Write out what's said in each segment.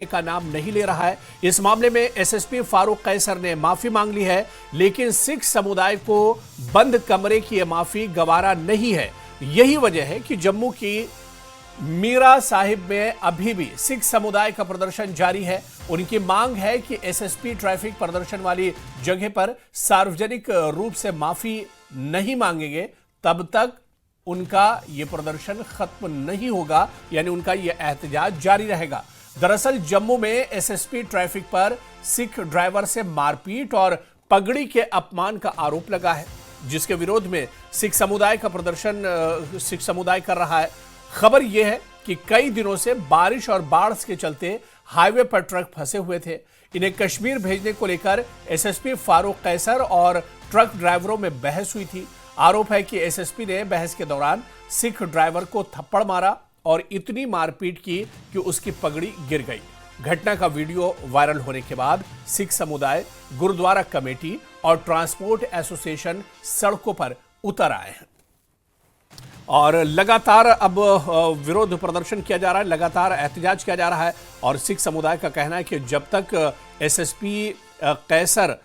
का नाम नहीं ले रहा है। इस मामले में एसएसपी फारूक कैसर ने माफी मांग ली है, लेकिन सिख समुदाय को बंद कमरे की यह माफी गवारा नहीं है। यही वजह है कि जम्मू की मीरा साहिब में अभी भी सिख समुदाय का प्रदर्शन जारी है। उनकी मांग है कि एसएसपी ट्रैफिक प्रदर्शन वाली जगह पर सार्वजनिक रूप से माफी नहीं मांगेंगे तब तक उनका यह प्रदर्शन खत्म नहीं होगा, यानी उनका यह एहतजाज जारी रहेगा। दरअसल जम्मू में एसएसपी ट्रैफिक पर सिख ड्राइवर से मारपीट और पगड़ी के अपमान का आरोप लगा है, जिसके विरोध में सिख समुदाय का प्रदर्शन सिख समुदाय कर रहा है। खबर यह है कि कई दिनों से बारिश और बाढ़ के चलते हाईवे पर ट्रक फंसे हुए थे। इन्हें कश्मीर भेजने को लेकर एसएसपी फारूक कैसर और ट्रक ड्राइवरों में बहस हुई थी। आरोप है कि एसएसपी ने बहस के दौरान सिख ड्राइवर को थप्पड़ मारा और इतनी मारपीट की कि उसकी पगड़ी गिर गई। घटना का वीडियो वायरल होने के बाद सिख समुदाय, गुरुद्वारा कमेटी और ट्रांसपोर्ट एसोसिएशन सड़कों पर उतर आए हैं और लगातार अब विरोध प्रदर्शन किया जा रहा है, लगातार एहतजाज किया जा रहा है। और सिख समुदाय का कहना है कि जब तक एसएसपी कैसर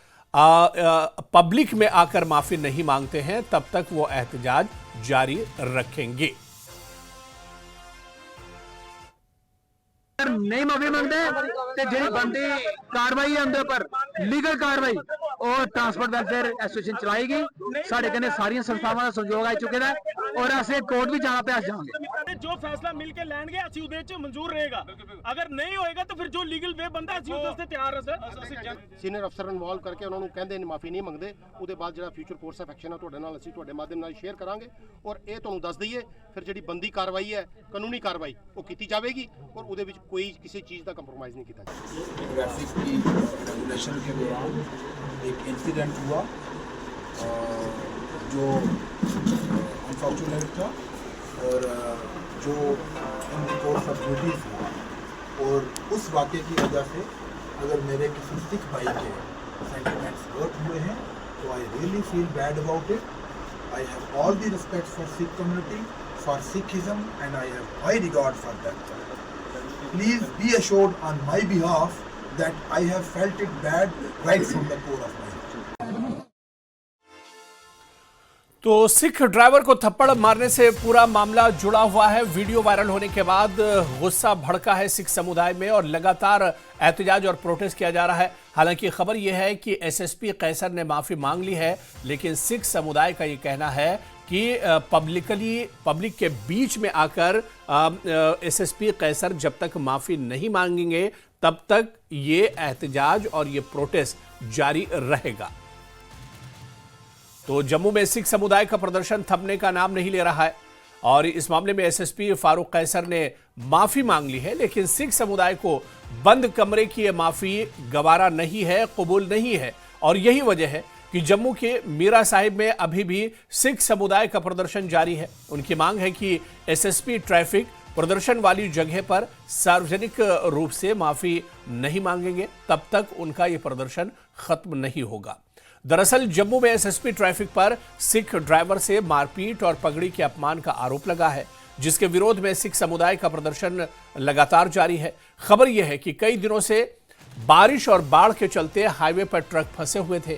पब्लिक में आकर माफी नहीं मांगते हैं तब तक वो एहतजाज जारी रखेंगे। नहीं माफी मांगते ते ਜਿਹੜੀ ਬੰਦੀ ਕਾਰਵਾਈ ਹੈ ਉਹਦੇ ਉੱਪਰ ਲੀਗਲ ਕਾਰਵਾਈ ਉਹ ट्रांसपोर्ट वेलफेयर एसोसिएशन चलाएगी। साढ़े कने सारी संस्थावां ਦਾ सहयोग आ चुके हैं और ਅਸੀਂ कोर्ट भी जहां पे आज जाएंगे। जो फैसला मिलके लैंगे ਅਸੀਂ ਉਹਦੇ ਚ ਮਨਜ਼ੂਰ रहेगा, अगर नहीं होएगा तो फिर जो लीगल वे बनता ਅਸੀਂ ਉਹਦੇ ਤੇ ਤਿਆਰ ਹਾਂ ਸਰ। ਸੀਨੀਅਰ ਅਫਸਰ ਇਨਵੋਲਵ ਕਰਕੇ ਉਹਨਾਂ ਨੂੰ ਕਹਿੰਦੇ ਨੇ ਮਾਫੀ ਨਹੀਂ ਮੰਗਦੇ, ਉਹਦੇ ਬਾਅਦ ਜਿਹੜਾ ਫਿਊਚਰ ਕੋਰਸ ਆਫ ਐਕਸ਼ਨ ਹੈ ਤੁਹਾਡੇ ਨਾਲ ਅਸੀਂ ਤੁਹਾਡੇ ਮਾਧਿਅਮ ਨਾਲ ਸ਼ੇਅਰ ਕਰਾਂਗੇ ਔਰ ਇਹ ਤੁਹਾਨੂੰ ਦੱਸ ਦਈਏ ਫਿਰ ਜਿਹੜੀ ਬੰਦੀ ਕਾਰਵਾਈ ਹੈ ਕਾਨੂੰਨੀ ਕਾਰਵਾਈ ਉਹ ਕੀਤੀ ਜਾਵੇਗੀ और ਉਹਦੇ ਵਿੱਚ कोई किसी चीज़ का कंप्रोमाइज़ नहीं किया जाएगा। ट्रैफिक की रेगुलेशन के दौरान एक इंसिडेंट हुआ जो अनफॉर्चुनेट था और जो in the course of duties हुआ और उस वाक़े की वजह से अगर मेरे किसी सिख भाई के सेंटिमेंट्स हर्ट हुए हैं तो I really feel bad about it. I have all the respect for Sikh community, for Sikhism and I have high regard for that. Please be assured on my behalf that I have felt it bad right from the core of my heart. तो Sikh driver को थप्पड़ मारने से पूरा मामला जुड़ा हुआ है। वीडियो वायरल होने के बाद गुस्सा भड़का है सिख समुदाय में और लगातार एहतजाज और प्रोटेस्ट किया जा रहा है। हालांकि खबर यह है कि एसएसपी कैसर ने माफी मांग ली है, लेकिन सिख समुदाय का यह कहना है कि पब्लिक के बीच में आकर एसएसपी कैसर जब तक माफी नहीं मांगेंगे तब तक ये एहतजाज और ये प्रोटेस्ट जारी रहेगा। तो जम्मू में सिख समुदाय का प्रदर्शन थमने का नाम नहीं ले रहा है और इस मामले में एसएसपी फारूक कैसर ने माफी मांग ली है, लेकिन सिख समुदाय को बंद कमरे की यह माफी गवारा नहीं है, कबूल नहीं है। और यही वजह है कि जम्मू के मीरा साहिब में अभी भी सिख समुदाय का प्रदर्शन जारी है। उनकी मांग है कि एसएसपी ट्रैफिक प्रदर्शन वाली जगह पर सार्वजनिक रूप से माफी नहीं मांगेंगे तब तक उनका यह प्रदर्शन खत्म नहीं होगा। दरअसल जम्मू में एसएसपी ट्रैफिक पर सिख ड्राइवर से मारपीट और पगड़ी के अपमान का आरोप लगा है, जिसके विरोध में सिख समुदाय का प्रदर्शन लगातार जारी है। खबर यह है कि कई दिनों से बारिश और बाढ़ के चलते हाईवे पर ट्रक फंसे हुए थे।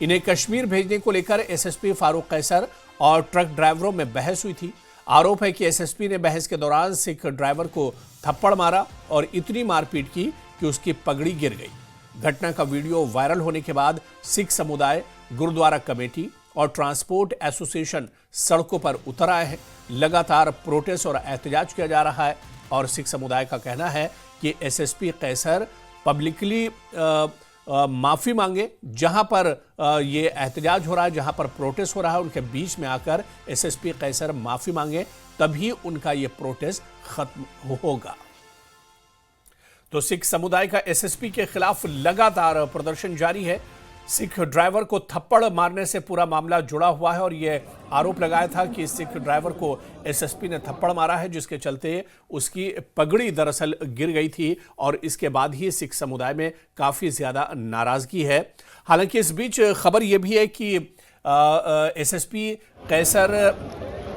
इन्हें कश्मीर भेजने को लेकर एसएसपी फारूक कैसर और ट्रक ड्राइवरों में बहस हुई थी। आरोप है कि एसएसपी ने बहस के दौरान सिख ड्राइवर को थप्पड़ मारा और इतनी मारपीट की कि उसकी पगड़ी गिर गई। घटना का वीडियो वायरल होने के बाद सिख समुदाय, गुरुद्वारा कमेटी और ट्रांसपोर्ट एसोसिएशन सड़कों पर उतर आए हैं। लगातार प्रोटेस्ट और एहतजाज किया जा रहा है और सिख समुदाय का कहना है कि एसएसपी कैसर पब्लिकली माफी मांगे। जहां पर ये एहतजाज हो रहा है, जहां पर प्रोटेस्ट हो रहा है, उनके बीच में आकर एसएसपी कैसर माफी मांगे, तभी उनका ये प्रोटेस्ट खत्म होगा। तो सिख समुदाय का एसएसपी के खिलाफ लगातार प्रदर्शन जारी है। सिख ड्राइवर को थप्पड़ मारने से पूरा मामला जुड़ा हुआ है और यह आरोप लगाया था कि सिख ड्राइवर को एसएसपी ने थप्पड़ मारा है, जिसके चलते उसकी पगड़ी दरअसल गिर गई थी और इसके बाद ही सिख समुदाय में काफ़ी ज़्यादा नाराज़गी है। हालांकि इस बीच खबर यह भी है कि एसएसपी कैसर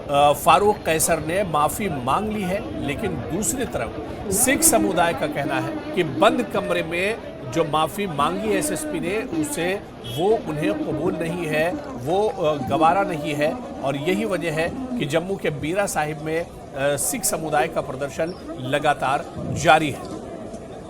फारूक कैसर ने माफी मांग ली है, लेकिन दूसरी तरफ सिख समुदाय का कहना है कि बंद कमरे में जो माफी मांगी एसएसपी ने उसे वो उन्हें कबूल नहीं है, वो गवारा नहीं है। और यही वजह है कि जम्मू के बीरा साहिब में सिख समुदाय का प्रदर्शन लगातार जारी है।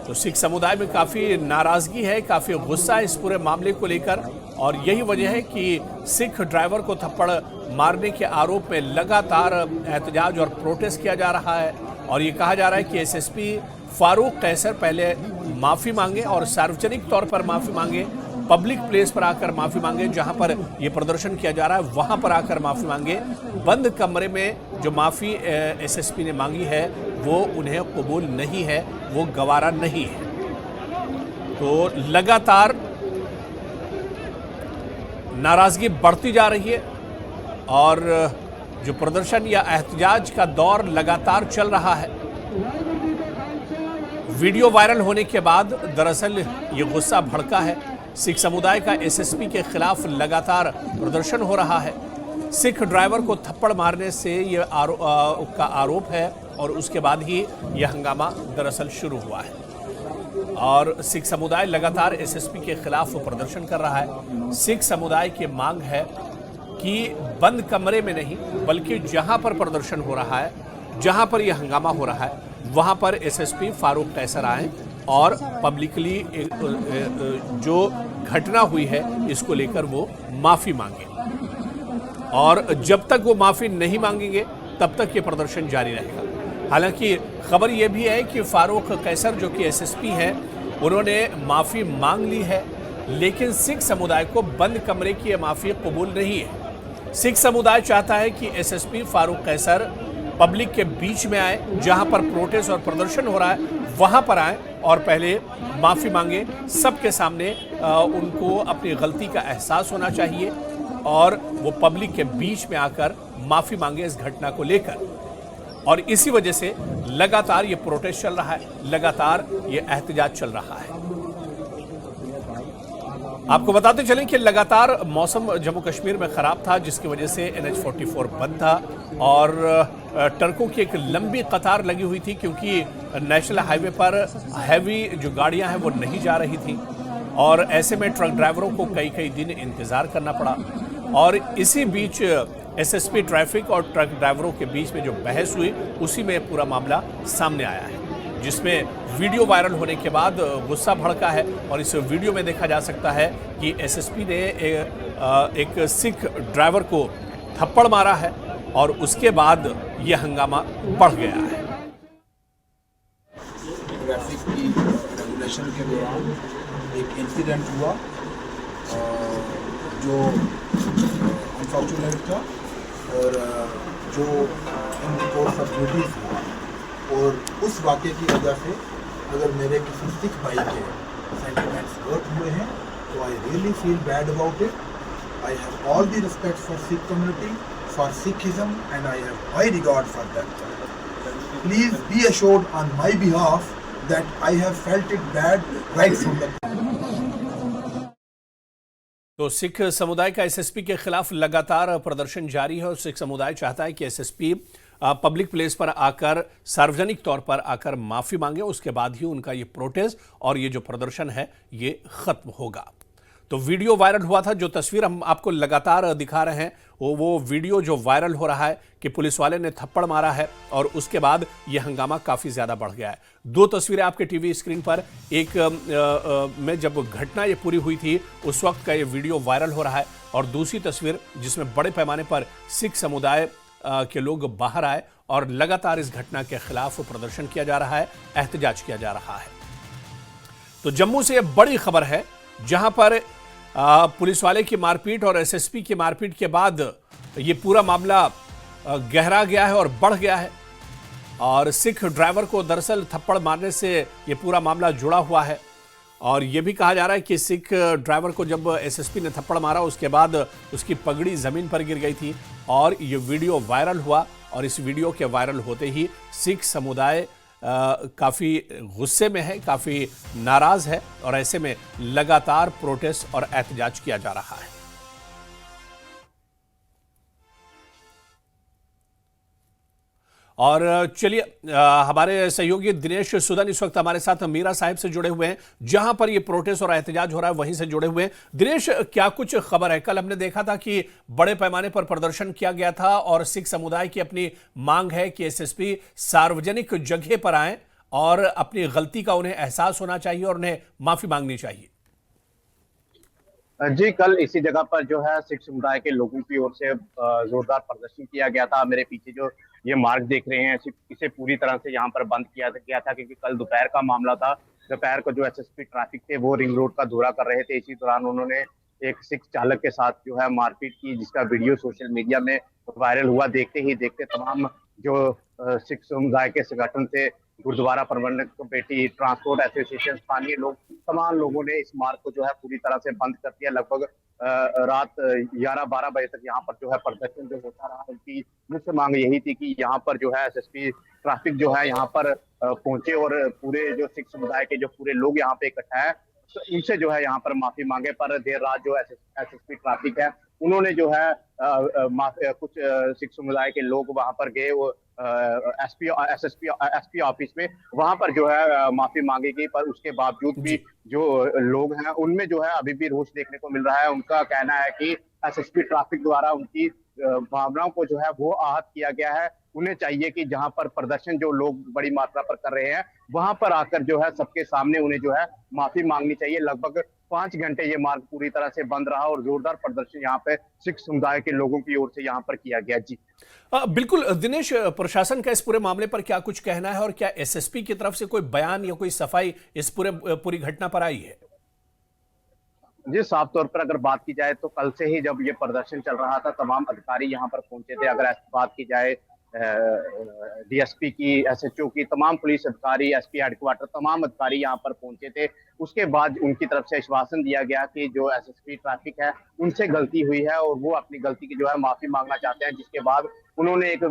तो सिख समुदाय में काफ़ी नाराज़गी है, काफ़ी गुस्सा है इस पूरे मामले को लेकर। और यही वजह है कि सिख ड्राइवर को थप्पड़ मारने के आरोप में लगातार एहतजाज और प्रोटेस्ट किया जा रहा है। और ये कहा जा रहा है कि एसएसपी फारूक कैसर पहले माफ़ी मांगे और सार्वजनिक तौर पर माफ़ी मांगे, पब्लिक प्लेस पर आकर माफ़ी मांगे, जहां पर ये प्रदर्शन किया जा रहा है वहां पर आकर माफ़ी मांगे। बंद कमरे में जो माफ़ी एसएसपी ने मांगी है वो उन्हें कबूल नहीं है, वो गवारा नहीं है। तो लगातार नाराज़गी बढ़ती जा रही है और जो प्रदर्शन या एहतजाज का दौर लगातार चल रहा है। वीडियो वायरल होने के बाद दरअसल ये गुस्सा भड़का है। सिख समुदाय का एसएसपी के खिलाफ लगातार प्रदर्शन हो रहा है। सिख ड्राइवर को थप्पड़ मारने से ये का आरोप है और उसके बाद ही यह हंगामा दरअसल शुरू हुआ है। और सिख समुदाय लगातार एसएसपी के खिलाफ प्रदर्शन कर रहा है। सिख समुदाय की मांग है कि बंद कमरे में नहीं बल्कि जहां पर प्रदर्शन हो रहा है, जहां पर यह हंगामा हो रहा है, वहां पर एसएसपी फारूक कैसर आए और पब्लिकली जो घटना हुई है इसको लेकर वो माफी मांगे। और जब तक वो माफी नहीं मांगेंगे तब तक ये प्रदर्शन जारी रहेगा। हालांकि खबर यह भी है कि फारूक कैसर जो कि एसएसपी हैं, उन्होंने माफी मांग ली है, लेकिन सिख समुदाय को बंद कमरे की यह माफी कबूल नहीं है। सिख समुदाय चाहता है कि एसएसपी फारूक कैसर पब्लिक के बीच में आए, जहां पर प्रोटेस्ट और प्रदर्शन हो रहा है वहां पर आए और पहले माफी मांगे। सबके सामने उनको अपनी गलती का एहसास होना चाहिए और वो पब्लिक के बीच में आकर माफी मांगे इस घटना को लेकर। और इसी वजह से लगातार ये प्रोटेस्ट चल रहा है, लगातार ये एहतजाज चल रहा है। आपको बताते चलें कि लगातार मौसम जम्मू कश्मीर में खराब था, जिसकी वजह से NH-44 बंद था और ट्रकों की एक लंबी कतार लगी हुई थी, क्योंकि नेशनल हाईवे पर हैवी जो गाड़ियां हैं वो नहीं जा रही थी और ऐसे में ट्रक ड्राइवरों को कई कई दिन इंतजार करना पड़ा। और इसी बीच एसएसपी ट्रैफिक और ट्रक ड्राइवरों के बीच में जो बहस हुई उसी में पूरा मामला सामने आया है, जिसमें वीडियो वायरल होने के बाद गुस्सा भड़का है। और इस वीडियो में देखा जा सकता है कि एसएसपी ने एक सिख ड्राइवर को थप्पड़ मारा है और उसके बाद यह हंगामा बढ़ गया है। ट्रैफिक की रेगुलेशन के दौरान एक इंसिडेंट हुआ जो अनफॉर्चुनेट था और जो in the course of duties हुआ, और उस वाक़े की वजह से अगर मेरे किसी सिख भाई के सेंटिमेंट्स हर्ट हुए हैं तो I really feel bad about it. I have all the respect for Sikh community, for Sikhism, and I have high regard for that. Please be assured on my behalf that I have felt it bad right from the. तो सिख समुदाय का SSP के खिलाफ लगातार प्रदर्शन जारी है और सिख समुदाय चाहता है कि एसएसपी पब्लिक प्लेस पर आकर सार्वजनिक तौर पर आकर माफी मांगे, उसके बाद ही उनका ये प्रोटेस्ट और ये जो प्रदर्शन है ये खत्म होगा। तो वीडियो वायरल हुआ था, जो तस्वीर हम आपको लगातार दिखा रहे हैं वो वीडियो जो वायरल हो रहा है कि पुलिस वाले ने थप्पड़ मारा है और उसके बाद ये हंगामा काफ़ी ज़्यादा बढ़ गया है। दो तस्वीरें आपके टीवी स्क्रीन पर, एक में जब घटना ये पूरी हुई थी उस वक्त का ये वीडियो वायरल हो रहा है और दूसरी तस्वीर जिसमें बड़े पैमाने पर सिख समुदाय के लोग बाहर आए और लगातार इस घटना के खिलाफ प्रदर्शन किया जा रहा है, एहतजाज किया जा रहा है। तो जम्मू से यह बड़ी खबर है, जहां पर पुलिस वाले की मारपीट और एसएसपी की मारपीट के बाद ये पूरा मामला गहरा गया है और बढ़ गया है और सिख ड्राइवर को दरअसल थप्पड़ मारने से ये पूरा मामला जुड़ा हुआ है। और ये भी कहा जा रहा है कि सिख ड्राइवर को जब एसएसपी ने थप्पड़ मारा उसके बाद उसकी पगड़ी ज़मीन पर गिर गई थी और ये वीडियो वायरल हुआ और इस वीडियो के वायरल होते ही सिख समुदाय काफ़ी गुस्से में है, काफ़ी नाराज़ है और ऐसे में लगातार प्रोटेस्ट और एहतजाज किया जा रहा है। और चलिए हमारे सहयोगी दिनेश सुदन इस वक्त हमारे साथ मीरा साहिब से जुड़े हुए हैं, जहां पर ये प्रोटेस्ट और एहतजाज हो रहा है वहीं से जुड़े हुए हैं। दिनेश, क्या कुछ खबर है? कल हमने देखा था कि बड़े पैमाने पर प्रदर्शन किया गया था और सिख समुदाय की अपनी मांग है कि एसएसपी सार्वजनिक जगह पर आए और अपनी गलती का उन्हें एहसास होना चाहिए और उन्हें माफी मांगनी चाहिए। जी, कल इसी जगह पर जो है सिख समुदाय के लोगों की ओर से जोरदार प्रदर्शन किया गया था। मेरे पीछे जो ये मार्ग देख रहे हैं, इसे पूरी तरह से यहाँ पर बंद किया गया था, क्योंकि कल दोपहर का मामला था। दोपहर को जो एसएसपी ट्रैफिक थे वो रिंग रोड का दौरा कर रहे थे। इसी दौरान उन्होंने एक सिख चालक के साथ जो है मारपीट की, जिसका वीडियो सोशल मीडिया में वायरल हुआ। देखते ही देखते तमाम जो सिख समुदाय के संगठन थे, गुरुद्वारा प्रबंधक कमेटी, ट्रांसपोर्ट एसोसिएशन, स्थानीय लोग, तमाम लोगों ने इस मार्ग को जो है पूरी तरह से बंद कर दिया। लगभग रात 11-12 बजे तक यहाँ पर जो है प्रदर्शन जो होता रहा। उनकी मुख्य मांग यही थी कि यहाँ पर जो है एसएसपी ट्रैफिक जो है यहाँ पर पहुंचे और पूरे जो सिख समुदाय के जो पूरे लोग यहाँ पे इकट्ठा है, तो इनसे जो है यहाँ पर माफी मांगे। पर देर रात जो एसएसपी ट्रैफिक है, उन्होंने जो है कुछ सिख समुदाय के लोग वहां पर गए, वो एसपी ऑफिस में, वहां पर जो है माफी मांगी गई। पर उसके बावजूद भी जो लोग हैं उनमें जो है अभी भी रोष देखने को मिल रहा है। उनका कहना है कि एसएसपी ट्रैफिक द्वारा उनकी भावनाओं को जो है वो आहत किया गया है। उन्हें चाहिए कि जहां पर प्रदर्शन जो लोग बड़ी मात्रा पर कर रहे हैं, वहां पर आकर जो है सबके सामने उन्हें जो है माफी मांगनी चाहिए। लगभग 5 घंटे ये मार्ग पूरी तरह से बंद रहा और जोरदार प्रदर्शन यहाँ पे सिख समुदाय के लोगों की ओर से यहाँ पर किया गया। जी बिल्कुल दिनेश, प्रशासन का इस पूरे मामले पर क्या कुछ कहना है और क्या एसएसपी की तरफ से कोई बयान या कोई सफाई इस पूरी घटना पर आई है? जी, साफ तौर पर अगर बात की जाए तो कल से ही जब ये प्रदर्शन चल रहा था, तमाम अधिकारी यहाँ पर पहुंचे थे। अगर ऐसी बात की जाए डीएसपी की, एसएचओ की, तमाम पुलिस अधिकारी, एसपी हेडक्वार्टर, तमाम अधिकारी यहाँ पर पहुंचे थे। उसके बाद उनकी तरफ से आश्वासन दिया गया कि जो एसएसपी ट्रैफिक है उनसे गलती हुई है और वो अपनी गलती की जो है माफी मांगना चाहते हैं। जिसके बाद उन्होंने एक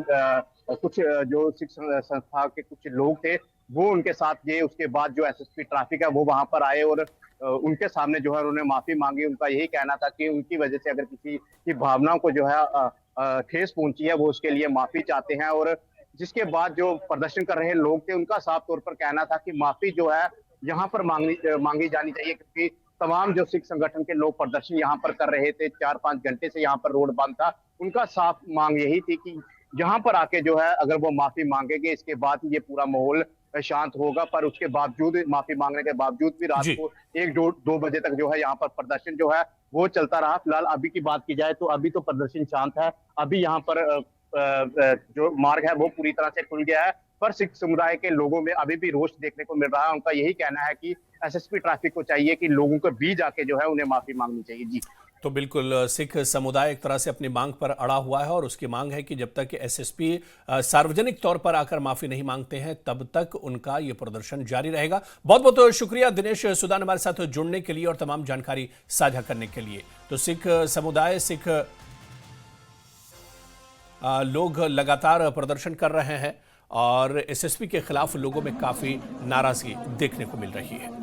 कुछ जो सिख संस्था के कुछ लोग थे वो उनके साथ गए। उसके बाद जो एसएसपी ट्रैफिक है वो वहां पर आए और उनके सामने जो है उन्होंने माफी मांगी। उनका यही कहना था कि उनकी वजह से अगर किसी की भावनाओं को जो है ठेस पहुंची है, वो उसके लिए माफी चाहते हैं। और जिसके बाद जो प्रदर्शन कर रहे लोग थे, उनका साफ तौर पर कहना था कि माफी जो है यहाँ पर मांगी जानी चाहिए, क्योंकि तमाम जो सिख संगठन के लोग प्रदर्शन यहाँ पर कर रहे थे, 4-5 घंटे से यहाँ पर रोड बंद था। उनका साफ मांग यही थी कि यहाँ पर आके जो है अगर वो माफी मांगेंगे, इसके बाद ये पूरा माहौल शांत होगा। पर उसके बावजूद, माफी मांगने के बावजूद भी रात को 1-2 बजे तक जो है यहाँ पर प्रदर्शन जो है वो चलता रहा। फिलहाल अभी की बात की जाए तो अभी तो प्रदर्शन शांत है। अभी यहाँ पर जो मार्ग है वो पूरी तरह से खुल गया है, पर सिख समुदाय के लोगों में अभी भी रोष देखने को मिल रहा है। उनका यही कहना है कि एसएसपी ट्रैफिक को चाहिए कि लोगों के बीच आके जो है उन्हें माफी मांगनी चाहिए। जी तो बिल्कुल सिख समुदाय एक तरह से अपनी मांग पर अड़ा हुआ है और उसकी मांग है कि जब तक एसएसपी सार्वजनिक तौर पर आकर माफी नहीं मांगते हैं तब तक उनका यह प्रदर्शन जारी रहेगा। बहुत बहुत शुक्रिया दिनेश सुदान हमारे साथ जुड़ने के लिए और तमाम जानकारी साझा करने के लिए। तो सिख समुदाय, सिख लोग लगातार प्रदर्शन कर रहे हैं और एसएसपी के खिलाफ लोगों में काफी नाराजगी देखने को मिल रही है।